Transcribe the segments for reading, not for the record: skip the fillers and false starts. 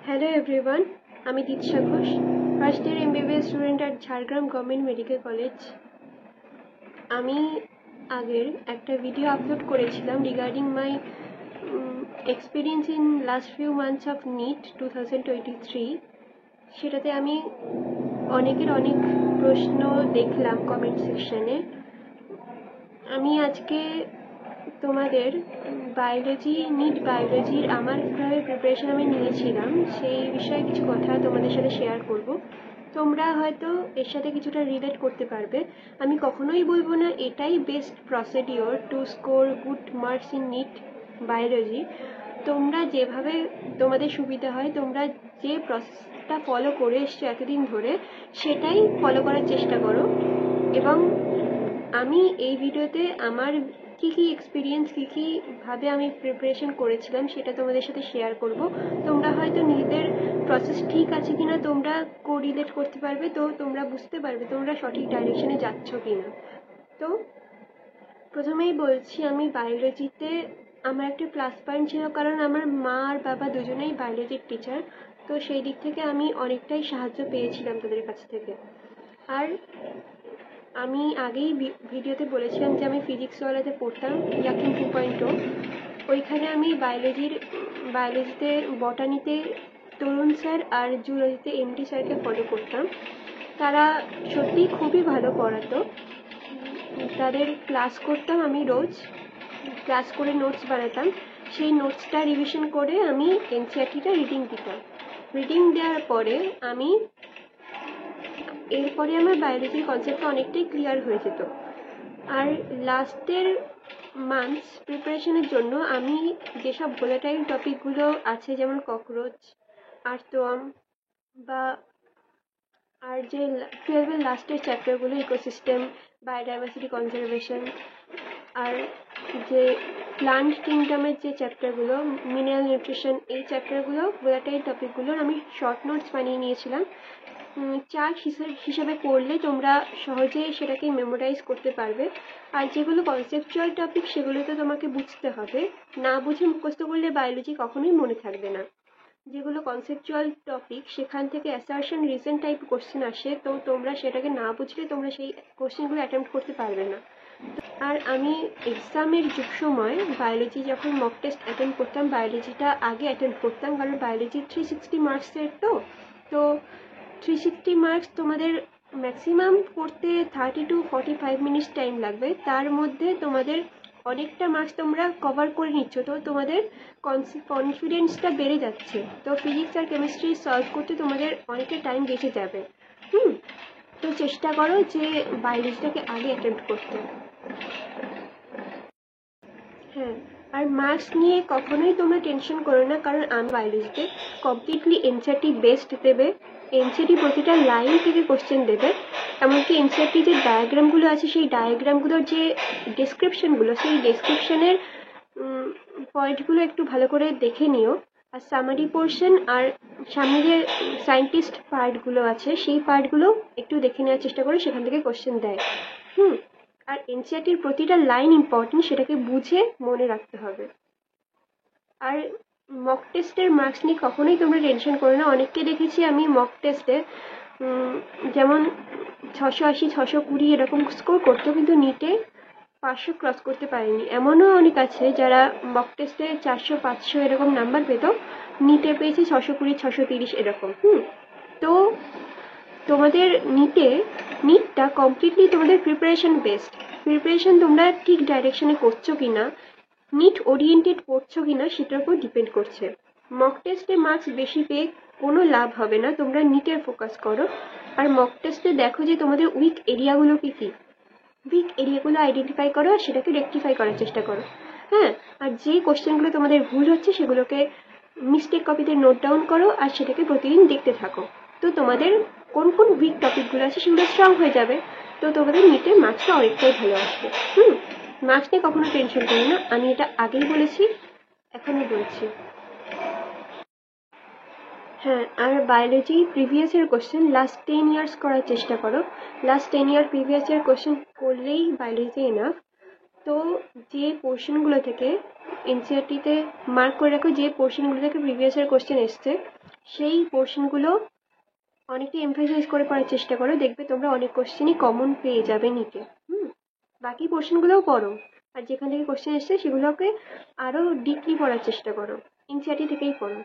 Hello everyone, আমি Diksha Ghosh, first year MBBS student at Jhargram government medical college. আমি আগের একটা ভিডিও আপলোড করেছিলাম regarding my experience in last few months of NEET 2023। সেটাতে আমি অনেকের অনেক প্রশ্ন দেখলাম কমেন্ট সেকশনে। আমি আজকে তোমাদের নিট বায়োলজির আমার কীভাবে প্রিপারেশন আমি নিয়েছিলাম সেই বিষয়ে কিছু কথা তোমাদের সাথে শেয়ার করব। তোমরা হয়তো এর সাথে কিছুটা রিলেট করতে পারবে। আমি কখনোই বলবো না এটাই best procedure to score good marks in NEET biology. তোমরা যেভাবে তোমাদের সুবিধা হয়, তোমরা যে প্রসেসটা ফলো করে এসছো এতদিন ধরে সেটাই ফলো করার চেষ্টা করো। এবং আমি এই ভিডিওতে আমার কী এক্সপিরিয়েন্স, ভাবে আমি প্রিপারেশন করেছিলাম সেটা তোমাদের সাথে শেয়ার করব। তোমরা হয়তো নিজেদের প্রসেস ঠিক আছে কিনা তোমরা কোরিলেট করতে পারবে, তো তোমরা বুঝতে পারবে তোমরা সঠিক ডাইরেকশনে যাচ্ছ কিনা। তো প্রথমেই বলছি, আমি বায়োলজিতে আমার একটা প্লাস পয়েন্ট ছিল, কারণ আমার মা আর বাবা দুজনেই বায়োলজির টিচার। তো সেই দিক থেকে আমি অনেকটাই সাহায্য পেয়েছিলাম তাদের কাছ থেকে। আর আমি আগেই ভিডিওতে বলেছিলাম যে আমি ফিজিক্সওয়ালাতে পড়তাম, ইয়াকিং 2.0। ওইখানে আমি বায়োলজিতে বটানিতে তরুণ স্যার আর জুলজিতে এমডি স্যারকে ফলো করতাম। তারা সত্যি খুবই ভালো পড়াতো। তাদের ক্লাস করতাম, আমি রোজ ক্লাস করে নোটস বানাতাম। সেই নোটসটা রিভিশন করে আমি এনসিইআরটিটা রিডিং দিতাম। রিডিং দেওয়ার পরে এরপরে আমার বায়োলজির কনসেপ্টটা অনেকটাই ক্লিয়ার হয়ে যেত। আর লাস্টের মান্থস প্রিপারেশনের জন্য আমি যেসব ভোলাটাইল টপিকগুলো আছে, যেমন ককরোচ, আর্থওয়ার্ম বা আর যে 12-এর লাস্টের চ্যাপ্টারগুলো ইকোসিস্টেম, বায়োডাইভার্সিটি কনজারভেশন, আর যে প্লান্ট কিংডমের যে চ্যাপ্টারগুলো, মিনারেল নিউট্রিশন, এই চ্যাপ্টারগুলো ভোলাটাইল টপিকগুলোর আমি শর্ট নোটস বানিয়ে নিয়েছিলাম। চার্ট হিসাবে পড়লে তোমরা সহজেই সেটাকে মেমোরাইজ করতে পারবে। আর যেগুলো কনসেপচুয়াল টপিক সেগুলো তো তোমাকে বুঝতে হবে, না বুঝে মুখস্থ করলে বায়োলজি কখনোই মনে থাকবে না। যেগুলো কনসেপচুয়াল টপিক সেখান থেকে অ্যাসারশন রিজন টাইপ কোশ্চেন আসে, তো তোমরা সেটাকে না বুঝলে তোমরা সেই কোশ্চেনগুলো অ্যাটেম্প্ট করতে পারবে না। আর আমি এক্সামের সময় বায়োলজি যখন মক টেস্ট অ্যাটেন্ড করতাম, বায়োলজিটা আগে অ্যাটেন্ড করতাম, কারণ বায়োলজি 360 মার্কসের। তো 360 মার্কস তোমাদের ম্যাক্সিমাম করতে 30 to 45 মিনিটস টাইম লাগবে। তার মধ্যে তোমাদের অনেকটা মার্কস তোমরা কভার করে নিচ্ছ, তো তোমাদের কনফিডেন্সটা বেড়ে যাচ্ছে। তো ফিজিক্স আর কেমিস্ট্রি সলভ করতে তোমাদের অনেকটা টাইম বেঁচে যাবে। তো চেষ্টা করো যে বায়োলজিটাকে আগে অ্যাটেম্প্ট করতে। হ্যাঁ, আর মার্কস নিয়ে কখনোই তোমরা টেনশন করো না, কারণ আমি বায়োলজিতে কমপ্লিটলি এনসিইআরটি বেসড দেবে। এনসিইআরটি প্রতিটা লাইন থেকে কোশ্চেন দেবে। এমনকি এনসিইআরটি যে ডায়াগ্রামগুলো আছে সেই ডায়াগ্রামগুলোর যে ডেসক্রিপশনগুলো, সেই ডেসক্রিপশনের পয়েন্টগুলো একটু ভালো করে দেখে নিও। আর সামারি পোর্শন আর সামনে যে সায়েন্টিস্ট পার্টগুলো আছে সেই পার্টগুলো একটু দেখে নেওয়ার চেষ্টা করো, সেখান থেকে কোশ্চেন দেয়। আর এনসিইআরটির প্রতিটা লাইন ইম্পর্টেন্ট, সেটাকে বুঝে মনে রাখতে হবে। আর মক টেস্টের মার্কস নিয়ে কখনোই তোমরা টেনশন করো না। অনেককে দেখেছি আমি মক টেস্টে যেমন 680, 620 এরকম স্কোর করতো, কিন্তু নিটে 500 ক্রস করতে পারেনি। এমনও অনেক আছে যারা মক টেস্টে 400, 500 এরকম নাম্বার পেত, নিটে পেয়েছে 620, 630 এরকম। তো তোমাদের নিটটা কমপ্লিটলি তোমাদের প্রিপারেশন বেসড। প্রিপারেশন তোমরা ঠিক ডাইরেকশনে করছো কিনা, নিট ওরিয়েন্টেড পড়ছো কিনা সেটার উপর ডিপেন্ড করছে। মক টেস্টে মার্কস বেশি পেয়ে কোনো লাভ হবে না, তোমরা নিটের ফোকাস করো। আর মক টেস্টে দেখো যে তোমাদের উইক এরিয়াগুলো কী উইক এরিয়াগুলো আইডেন্টিফাই করো আর সেটাকে রেকটিফাই করার চেষ্টা করো। হ্যাঁ, আর যে কোশ্চেনগুলো তোমাদের ভুল হচ্ছে সেগুলোকে মিস্টেক কপিতে নোট ডাউন করো আর সেটাকে প্রতিদিন দেখতে থাকো। তো তোমাদের কোন কোন উইক টপিকগুলো আছে সেগুলো স্ট্রং হয়ে যাবে, তো তোমাদের নিটে মার্কসটা অনেকটাই ভালো আসবে। মার্কস নিয়ে কখনো টেনশন করো না, আমি এটা আগেই বলেছি, এখনই বলছি। হ্যাঁ, আর biology previous year question last 10 years করার চেষ্টা করো। Last 10 year previous year question করলেই বায়োলজিতে এনাফ। তো যে পোর্শনগুলো থেকে এনসিইআরটিতে মার্ক করে রাখো, যে পোর্শনগুলো থেকে প্রিভিয়াস ইয়ার কোশ্চেন এসছে সেই পোর্শনগুলো অনেকটা এমফাসাইজ করে পড়ার চেষ্টা করো, দেখবে তোমরা অনেক কোশ্চেনই কমন পেয়ে যাবে নিতে। বাকি পোর্শনগুলোও পড়ো, আর যেখান থেকে কোশ্চেন এসছে সেগুলোকে আরও ডিপলি পড়ার চেষ্টা করো, এনসিইআরটি থেকেই পড়ো।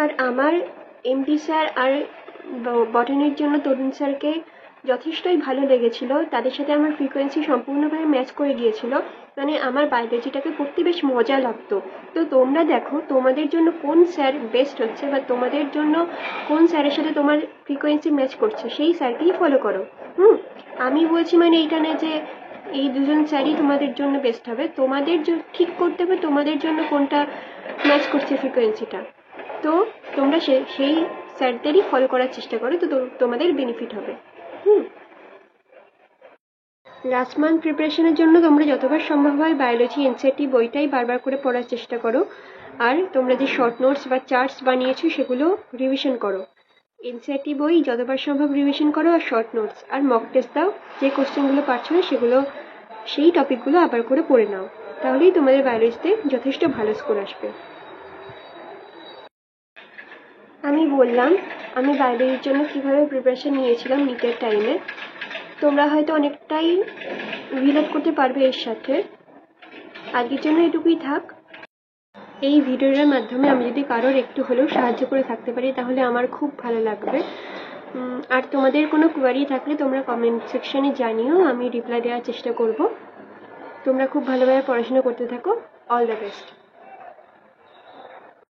আর আমার এমডি স্যার আর বটানির জন্য তরুণ স্যারকে যথেষ্টই ভালো লেগেছিল, তাদের সাথে আমার ফ্রিকোয়েন্সি সম্পূর্ণভাবে ম্যাচ করে গিয়েছিল, মানে আমার বায়োলজিটাকে পড়তে বেশ মজা লাগতো। তো তোমরা দেখো তোমাদের জন্য কোন স্যার বেস্ট হচ্ছে, বা তোমাদের জন্য কোন স্যারের সাথে তোমার ফ্রিকোয়েন্সি ম্যাচ করছে, সেই স্যারকেই ফলো করো। আমি বলছি মানে এইটা না যে এই দুজন স্যারই তোমাদের জন্য বেস্ট হবে, তোমাদের ঠিক করতে হবে তোমাদের জন্য কোনটা ম্যাচ করছে ফ্রিকোয়েন্সিটা। তো তোমরা সেই স্যারদেরই ফলো করার চেষ্টা করো, তো তোমাদের বেনিফিট হবে। লাস্ট মান্থ প্রিপারেশনের জন্য তোমরা যতবার সম্ভব হয় বায়োলজি এনসিইআরটি বইটাই বারবার করে পড়ার চেষ্টা করো, আর তোমরা যে শর্ট নোটস বা চার্টস বানিয়েছো সেগুলো রিভিশন করো। এনসিইআরটি বই যতবার সম্ভব রিভিশন করো, আর শর্ট নোটস আর মক টেস্ট দাও, যে কোশ্চেনগুলো পারছো না সেগুলো সেই টপিকগুলো আবার করে পড়ে নাও, তাহলেই তোমাদের বায়োলজিতে যথেষ্ট ভালো স্কোর আসবে। আমি বললাম আমি বায়োলজির জন্য কীভাবে প্রিপারেশন নিয়েছিলাম নিটের টাইমে, তোমরা হয়তো অনেকটাই রিলেট করতে পারবে এর সাথে। আজকের জন্য এটুকুই থাক। এই ভিডিওটার মাধ্যমে আমি যদি কারোর একটু হলেও সাহায্য করে থাকতে পারি তাহলে আমার খুব ভালো লাগবে। আর তোমাদের কোনো কোয়ারি থাকলে তোমরা কমেন্ট সেকশনে জানিও, আমি রিপ্লাই দেওয়ার চেষ্টা করব। তোমরা খুব ভালোভাবে পড়াশোনা করতে থাকো। All the best.